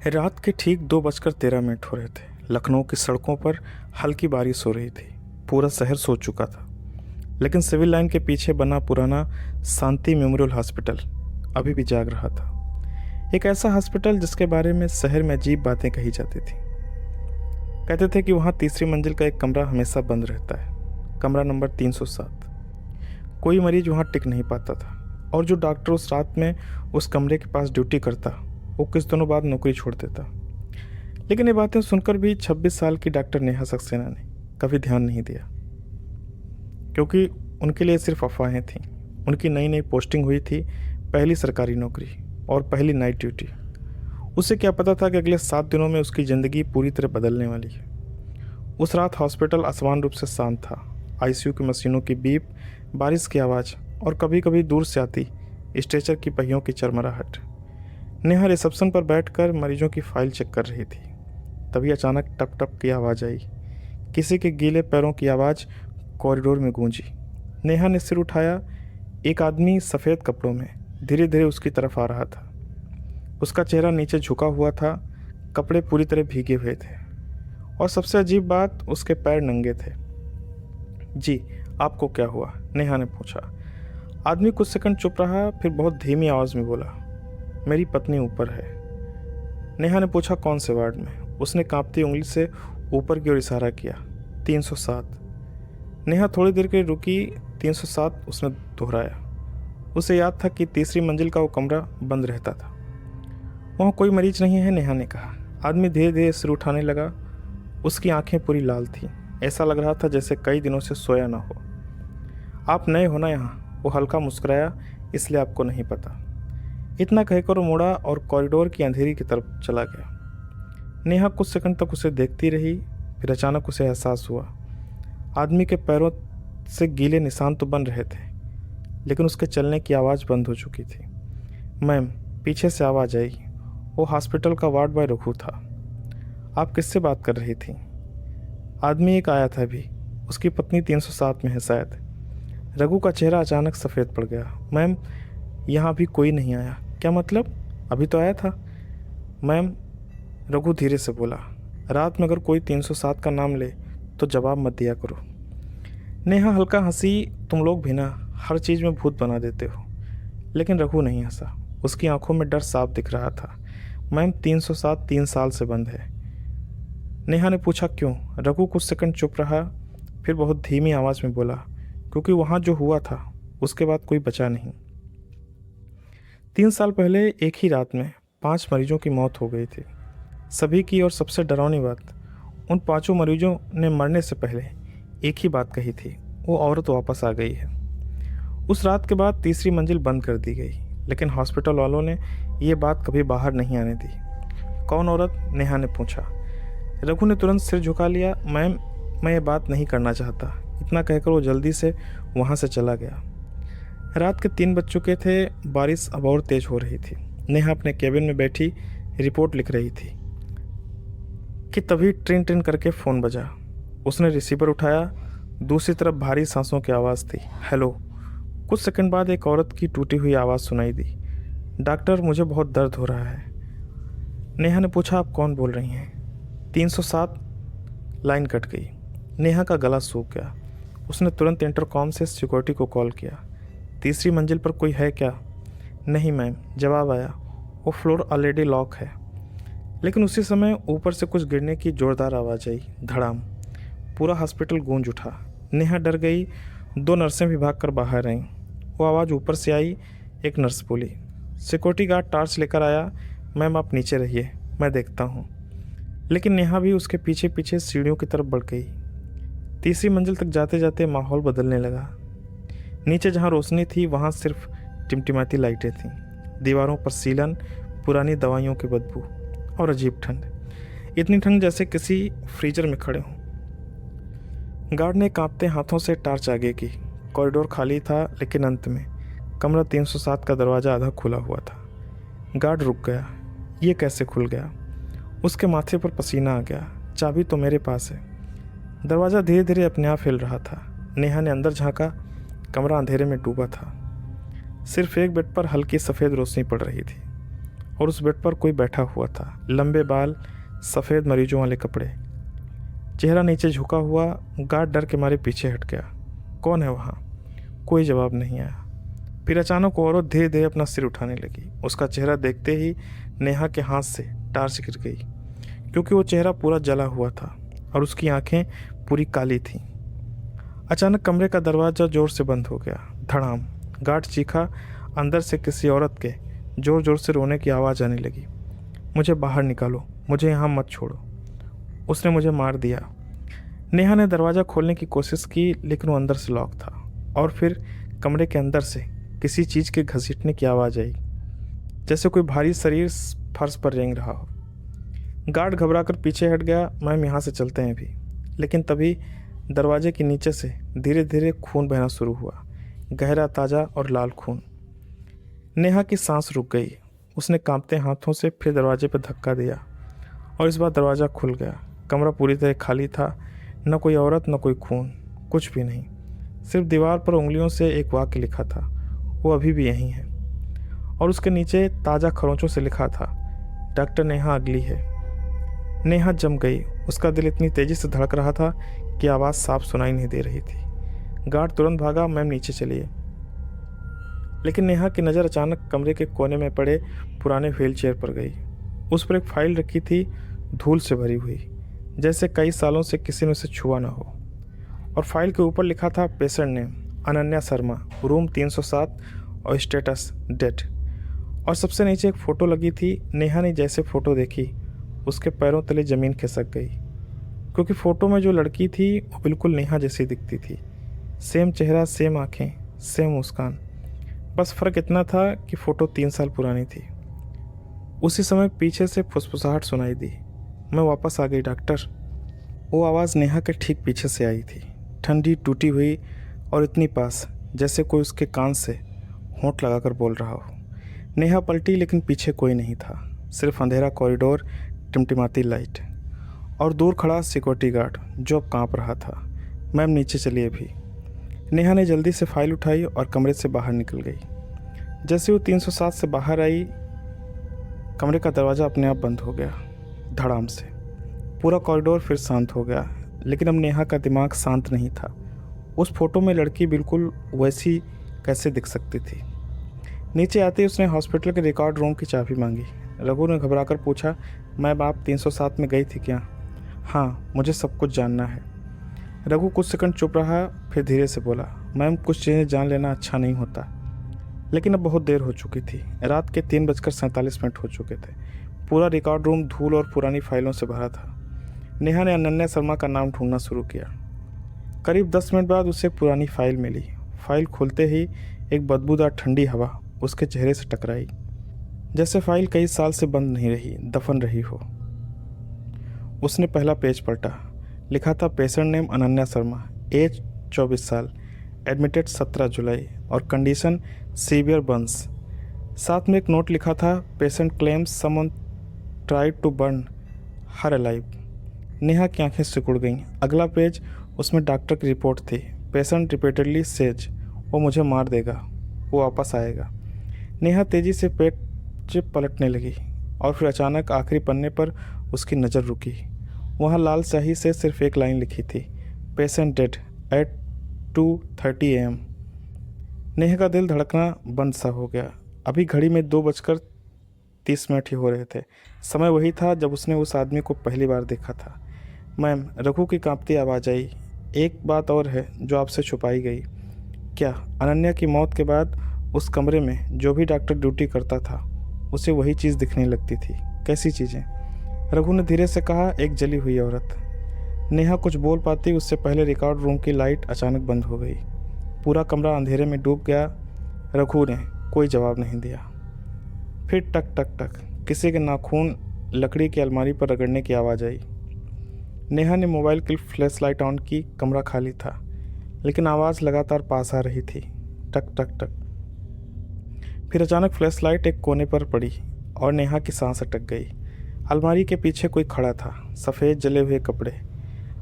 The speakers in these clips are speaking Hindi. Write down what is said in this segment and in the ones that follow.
रात के ठीक 2:13 हो रहे थे। लखनऊ की सड़कों पर हल्की बारिश हो रही थी। पूरा शहर सो चुका था, लेकिन सिविल लाइन के पीछे बना पुराना शांति मेमोरियल हॉस्पिटल अभी भी जाग रहा था। एक ऐसा हॉस्पिटल जिसके बारे में शहर में अजीब बातें कही जाती थी। कहते थे कि वहाँ तीसरी मंजिल का एक कमरा हमेशा बंद रहता है, कमरा नंबर 307। कोई मरीज वहाँ टिक नहीं पाता था, और जो डॉक्टर उस रात में उस कमरे के पास ड्यूटी करता वो कुछ दिनों बाद नौकरी छोड़ देता। लेकिन ये बातें सुनकर भी 26 साल की डॉक्टर नेहा सक्सेना ने कभी ध्यान नहीं दिया, क्योंकि उनके लिए सिर्फ अफवाहें थीं। उनकी नई नई पोस्टिंग हुई थी, पहली सरकारी नौकरी और पहली नाइट ड्यूटी। उसे क्या पता था कि अगले 7 दिनों में उसकी ज़िंदगी पूरी तरह बदलने वाली है। उस रात हॉस्पिटल असमान रूप से शांत था। आईसीयू की मशीनों की बीप, बारिश की आवाज़ और कभी कभी दूर से आती स्ट्रेचर की पहियों की चरमराहट। नेहा रिसेप्शन पर बैठकर मरीजों की फाइल चेक कर रही थी। तभी अचानक टप टप की आवाज़ आई। किसी के गीले पैरों की आवाज़ कॉरिडोर में गूंजी। नेहा ने सिर उठाया। एक आदमी सफ़ेद कपड़ों में धीरे धीरे उसकी तरफ आ रहा था। उसका चेहरा नीचे झुका हुआ था, कपड़े पूरी तरह भीगे हुए थे, और सबसे अजीब बात, उसके पैर नंगे थे। जी, आपको क्या हुआ? नेहा ने पूछा। आदमी कुछ सेकंड चुप रहा, फिर बहुत धीमी आवाज़ में बोला, मेरी पत्नी ऊपर है। नेहा ने पूछा, कौन से वार्ड में? उसने कांपती उंगली से ऊपर की ओर इशारा किया, 307। नेहा थोड़ी देर के लिए रुकी। 307 उसने दोहराया। उसे याद था कि तीसरी मंजिल का वो कमरा बंद रहता था। वहाँ कोई मरीज नहीं है, नेहा ने कहा। आदमी धीरे धीरे सिर उठाने लगा। उसकी आंखें पूरी लाल थीं। ऐसा लग रहा था जैसे कई दिनों से सोया ना हो। आप नए हो ना यहाँ? वो हल्का मुस्कुराया, इसलिए आपको नहीं पता। इतना कहकर वो मुड़ा और कॉरिडोर की अंधेरी की तरफ चला गया। नेहा कुछ सेकंड तक उसे देखती रही, फिर अचानक उसे एहसास हुआ। आदमी के पैरों से गीले निशान तो बन रहे थे, लेकिन उसके चलने की आवाज़ बंद हो चुकी थी। मैम, पीछे से आवाज़ आई। वो हॉस्पिटल का वार्ड बॉय रघु था। आप किससे बात कर रही थी? आदमी एक आया था अभी, उसकी पत्नी 307 में है शायद। रघु का चेहरा अचानक सफ़ेद पड़ गया। मैम, यहाँ अभी कोई नहीं आया। क्या मतलब? अभी तो आया था। मैम, रघु धीरे से बोला, रात में अगर कोई 307 का नाम ले तो जवाब मत दिया करो। नेहा हल्का हंसी। तुम लोग भी ना हर चीज़ में भूत बना देते हो। लेकिन रघु नहीं हंसा। उसकी आंखों में डर साफ दिख रहा था। मैम, 307 3 साल से बंद है। नेहा ने पूछा, क्यों? रघु कुछ सेकंड चुप रहा, फिर बहुत धीमी आवाज़ में बोला, क्योंकि वहाँ जो हुआ था उसके बाद कोई बचा नहीं। 3 साल पहले एक ही रात में 5 मरीजों की मौत हो गई थी। सभी की, और सबसे डरावनी बात, उन 5 मरीजों ने मरने से पहले एक ही बात कही थी, वो औरत वापस आ गई है। उस रात के बाद तीसरी मंजिल बंद कर दी गई, लेकिन हॉस्पिटल वालों ने ये बात कभी बाहर नहीं आने दी। कौन औरत? नेहा ने पूछा। रघु ने तुरंत सिर झुका लिया। मैम, मैं ये बात नहीं करना चाहता। इतना कहकर वो जल्दी से वहाँ से चला गया। रात के 3 बज चुके थे। बारिश अब और तेज हो रही थी। नेहा अपने केबिन में बैठी रिपोर्ट लिख रही थी कि तभी ट्रिन ट्रिन करके फ़ोन बजा। उसने रिसीवर उठाया। दूसरी तरफ भारी सांसों की आवाज़ थी, हेलो। कुछ सेकंड बाद एक औरत की टूटी हुई आवाज़ सुनाई दी, डॉक्टर, मुझे बहुत दर्द हो रहा है। नेहा ने पूछा, आप कौन बोल रही हैं? 307। लाइन कट गई। नेहा का गला सूख गया। उसने तुरंत इंटरकॉम से सिक्योरिटी को कॉल किया। तीसरी मंजिल पर कोई है क्या? नहीं मैम, जवाब आया। वो फ्लोर ऑलरेडी लॉक है। लेकिन उसी समय ऊपर से कुछ गिरने की ज़ोरदार आवाज़ आई, धड़ाम। पूरा हॉस्पिटल गूंज उठा। नेहा डर गई। 2 नर्सें भी भाग कर बाहर आईं। वो आवाज़ ऊपर से आई। एक नर्स बोली। सिक्योरिटी गार्ड टार्च लेकर आया। मैम, आप नीचे रहिए, मैं देखता हूँ। लेकिन नेहा भी उसके पीछे पीछे सीढ़ियों की तरफ बढ़ गई। तीसरी मंजिल तक जाते जाते माहौल बदलने लगा। नीचे जहाँ रोशनी थी वहाँ सिर्फ टिमटिमाती लाइटें थीं। दीवारों पर सीलन, पुरानी दवाइयों की बदबू और अजीब ठंड। इतनी ठंड जैसे किसी फ्रीजर में खड़े हों। गार्ड ने कांपते हाथों से टार्च आगे की। कॉरिडोर खाली था, लेकिन अंत में कमरा 307 का दरवाज़ा आधा खुला हुआ था। गार्ड रुक गया। ये कैसे खुल गया? उसके माथे पर पसीना आ गया। चाबी तो मेरे पास है। दरवाज़ा धीरे धीरे अपने आप हिल रहा था। नेहा ने अंदर झांका। कमरा अंधेरे में डूबा था। सिर्फ एक बेड पर हल्की सफ़ेद रोशनी पड़ रही थी। और उस बेड पर कोई बैठा हुआ था। लंबे बाल, सफ़ेद मरीजों वाले कपड़े, चेहरा नीचे झुका हुआ। गार्ड डर के मारे पीछे हट गया। कौन है वहाँ? कोई जवाब नहीं आया। फिर अचानक वो औरत धीरे धीरे अपना सिर उठाने लगी। उसका चेहरा देखते ही नेहा के हाथ से टार्च गिर गई, क्योंकि वो चेहरा पूरा जला हुआ था और उसकी आंखें पूरी काली थीं। अचानक कमरे का दरवाज़ा ज़ोर से बंद हो गया। धड़ाम। गार्ड चीखा। अंदर से किसी औरत के ज़ोर ज़ोर से रोने की आवाज़ आने लगी। मुझे बाहर निकालो, मुझे यहाँ मत छोड़ो, उसने मुझे मार दिया। नेहा ने दरवाज़ा खोलने की कोशिश की, लेकिन वो अंदर से लॉक था। और फिर कमरे के अंदर से किसी चीज़ के घसीटने की आवाज़ आई, जैसे कोई भारी शरीर फर्श पर रेंग रहा हो। गार्ड घबराकर पीछे हट गया। मैम, यहाँ से चलते हैं अभी। लेकिन तभी दरवाजे के नीचे से धीरे धीरे खून बहना शुरू हुआ, गहरा, ताज़ा और लाल खून। नेहा की सांस रुक गई। उसने कांपते हाथों से फिर दरवाजे पर धक्का दिया और इस बार दरवाज़ा खुल गया। कमरा पूरी तरह खाली था। न कोई औरत, न कोई खून, कुछ भी नहीं। सिर्फ दीवार पर उंगलियों से एक वाक्य लिखा था, वो अभी भी यहीं है। और उसके नीचे ताज़ा खरोंचों से लिखा था, डॉक्टर नेहा अगली है। नेहा जम गई। उसका दिल इतनी तेज़ी से धड़क रहा था कि आवाज़ साफ सुनाई नहीं दे रही थी। गार्ड तुरंत भागा। मैम, नीचे चलिए। लेकिन नेहा की नज़र अचानक कमरे के कोने में पड़े पुराने व्हील चेयर पर गई। उस पर एक फाइल रखी थी, धूल से भरी हुई, जैसे कई सालों से किसी ने उसे छुआ ना हो। और फाइल के ऊपर लिखा था, patient name Ananya Sharma, room 307 और स्टेटस डेड। और सबसे नीचे एक फ़ोटो लगी थी। नेहा ने जैसे फ़ोटो देखी, उसके पैरों तले ज़मीन खिसक गई, क्योंकि फ़ोटो में जो लड़की थी वो बिल्कुल नेहा जैसी दिखती थी। सेम चेहरा, सेम आँखें, सेम मुस्कान। बस फ़र्क इतना था कि फ़ोटो 3 साल पुरानी थी। उसी समय पीछे से फुसफुसाहट सुनाई दी। मैं वापस आ गई डॉक्टर। वो आवाज़ नेहा के ठीक पीछे से आई थी, ठंडी, टूटी हुई और इतनी पास जैसे कोई उसके कान से होंठ लगाकर बोल रहा हो। नेहा पलटी, लेकिन पीछे कोई नहीं था। सिर्फ अंधेरा कॉरिडोर, टिमटिमाती लाइट और दूर खड़ा सिक्योरिटी गार्ड जो अब कांप रहा था। मैम, नीचे चलिए अभी। नेहा ने जल्दी से फाइल उठाई और कमरे से बाहर निकल गई। जैसे वो 307 से बाहर आई, कमरे का दरवाज़ा अपने आप बंद हो गया, धड़ाम से। पूरा कॉरिडोर फिर शांत हो गया। लेकिन अब नेहा का दिमाग शांत नहीं था। उस फोटो में लड़की बिल्कुल वैसी कैसे दिख सकती थी? नीचे आते ही उसने हॉस्पिटल के रिकॉर्ड रूम की चाबी मांगी। रघु ने घबराकर पूछा, मैम, आप 307 में गई थी क्या? हाँ, मुझे सब कुछ जानना है। रघु कुछ सेकंड चुप रहा, फिर धीरे से बोला, मैम, कुछ चीज़ें जान लेना अच्छा नहीं होता। लेकिन अब बहुत देर हो चुकी थी। रात के 3:47 हो चुके थे। पूरा रिकॉर्ड रूम धूल और पुरानी फाइलों से भरा था। नेहा ने अनन्या शर्मा का नाम ढूंढना शुरू किया। करीब 10 मिनट बाद उसे एक पुरानी फाइल मिली। फाइल खोलते ही एक बदबूदार ठंडी हवा उसके चेहरे से टकराई, जैसे फाइल कई साल से बंद नहीं रही, दफन रही हो। उसने पहला पेज पलटा। लिखा था, patient name Ananya Sharma, age 24 साल, एडमिटेड 17 जुलाई और कंडीशन सीवियर बर्न्स। साथ में एक नोट लिखा था, patient claims someone tried to burn her alive. Neha की आंखें सिकुड़ गईं। अगला पेज, उसमें डॉक्टर की रिपोर्ट थी, पेशेंट रिपीटेडली सेज वो मुझे मार देगा, वो वापस आएगा। नेहा तेज़ी से पेज पलटने लगी और फिर अचानक आखिरी पन्ने पर उसकी नज़र रुकी। वहाँ लाल स्याही से सिर्फ एक लाइन लिखी थी, patient dead eight 2:30 AM। Neha का दिल धड़कना बंद सा हो गया। अभी घड़ी में 2:30 ही हो रहे थे। समय वही था जब उसने उस आदमी को पहली बार देखा था। मैम, रघु की कांपती आवाज़ आई, एक बात और है जो आपसे छुपाई गई। क्या अनन्या की मौत के बाद उस कमरे में जो भी डॉक्टर ड्यूटी करता था उसे वही चीज़ दिखने लगती थी? कैसी चीज़ें? रघु ने धीरे से कहा, एक जली हुई औरत। नेहा कुछ बोल पाती उससे पहले रिकॉर्ड रूम की लाइट अचानक बंद हो गई। पूरा कमरा अंधेरे में डूब गया। रघु ने कोई जवाब नहीं दिया। फिर टक टक टक किसी के नाखून लकड़ी की अलमारी पर रगड़ने की आवाज़ आई। नेहा ने मोबाइल की फ्लैश लाइट ऑन की। कमरा खाली था, लेकिन आवाज़ लगातार पास आ रही थी, टक टक टक। फिर अचानक फ्लैश लाइट एक कोने पर पड़ी और नेहा की सांस अटक गई। अलमारी के पीछे कोई खड़ा था, सफ़ेद जले हुए कपड़े,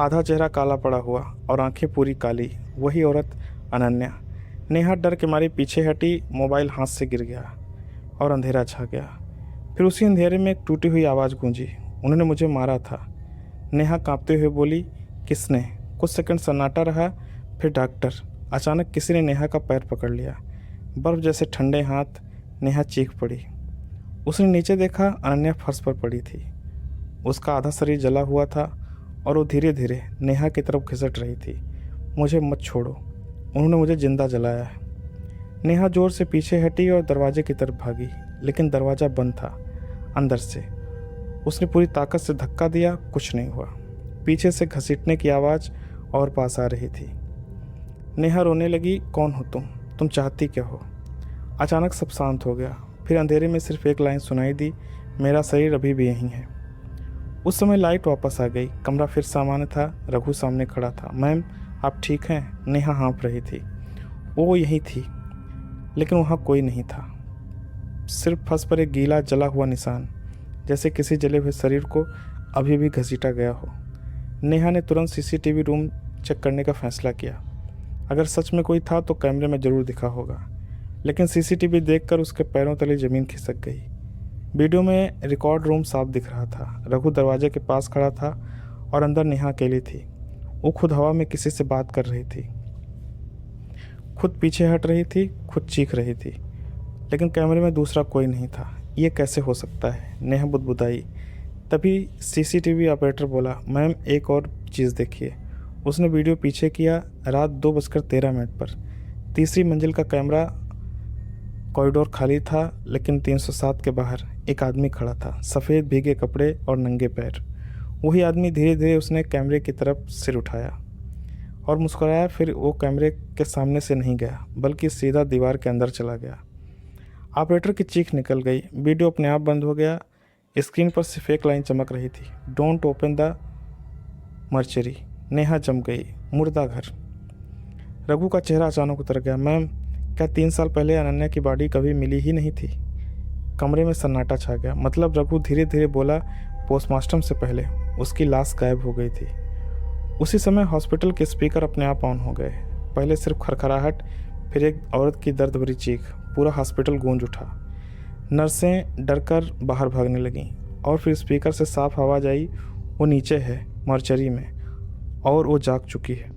आधा चेहरा काला पड़ा हुआ और आंखें पूरी काली। वही औरत, अनन्या। नेहा डर के मारे पीछे हटी। मोबाइल हाथ से गिर गया और अंधेरा छा गया। फिर उसी अंधेरे में एक टूटी हुई आवाज़ गूंजी, उन्होंने मुझे मारा था। नेहा कांपते हुए बोली, किसने? कुछ सेकंड सन्नाटा रहा, फिर डॉक्टर। अचानक किसी ने नेहा का पैर पकड़ लिया, बर्फ जैसे ठंडे हाथ। नेहा चीख पड़ी। उसने नीचे देखा, अनन्या फर्श पर पड़ी थी। उसका आधा शरीर जला हुआ था और वो धीरे धीरे नेहा की तरफ घिसट रही थी। मुझे मत छोड़ो, उन्होंने मुझे जिंदा जलाया है। नेहा जोर से पीछे हटी और दरवाजे की तरफ भागी, लेकिन दरवाज़ा बंद था अंदर से। उसने पूरी ताकत से धक्का दिया, कुछ नहीं हुआ। पीछे से घसीटने की आवाज़ और पास आ रही थी। नेहा रोने लगी, कौन हो तुम चाहती क्या हो? अचानक सब शांत हो गया। फिर अंधेरे में सिर्फ एक लाइन सुनाई दी, मेरा शरीर अभी भी यहीं है। उस समय लाइट वापस आ गई, कमरा फिर सामान्य था। रघु सामने खड़ा था। मैम, आप ठीक हैं? नेहा हाँफ रही थी। वो यहीं थी, लेकिन वहाँ कोई नहीं था। सिर्फ फर्श पर एक गीला जला हुआ निशान, जैसे किसी जले हुए शरीर को अभी भी घसीटा गया हो। नेहा ने तुरंत सीसीटीवी रूम चेक करने का फैसला किया। अगर सच में कोई था तो कैमरे में ज़रूर दिखा होगा, लेकिन सीसीटीवी देखकर उसके पैरों तले ज़मीन खिसक गई। वीडियो में रिकॉर्ड रूम साफ दिख रहा था। रघु दरवाजे के पास खड़ा था और अंदर नेहा अकेली थी। वो खुद हवा में किसी से बात कर रही थी, खुद पीछे हट रही थी, खुद चीख रही थी, लेकिन कैमरे में दूसरा कोई नहीं था। ये कैसे हो सकता है? नेहा बुदबुदाई। तभी सीसीटीवी ऑपरेटर बोला, मैम एक और चीज़ देखिए। उसने वीडियो पीछे किया। रात 2:13 पर तीसरी मंजिल का कैमरा। कॉरिडोर खाली था, लेकिन 307 के बाहर एक आदमी खड़ा था, सफ़ेद भीगे कपड़े और नंगे पैर। वही आदमी धीरे धीरे उसने कैमरे की तरफ सिर उठाया और मुस्कुराया। फिर वो कैमरे के सामने से नहीं गया, बल्कि सीधा दीवार के अंदर चला गया। ऑपरेटर की चीख निकल गई। वीडियो अपने आप बंद हो गया। स्क्रीन पर सिर्फ एक लाइन चमक रही थी, don't open the mortuary. Neha जम गई, मुर्दा घर। रघु का चेहरा अचानक उतर गया। मैम, क्या 3 साल पहले अनन्या की बॉडी कभी मिली ही नहीं थी? कमरे में सन्नाटा छा गया। मतलब? रघु धीरे धीरे बोला, पोस्टमार्टम से पहले उसकी लाश गायब हो गई थी। उसी समय हॉस्पिटल के स्पीकर अपने आप ऑन हो गए। पहले सिर्फ खरखराहट, फिर एक औरत की दर्द भरी चीख। पूरा हॉस्पिटल गूंज उठा। नर्सें डरकर बाहर भागने लगीं और फिर स्पीकर से साफ आवाज़ आई, वो नीचे है, मर्चरी में, और वो जाग चुकी है।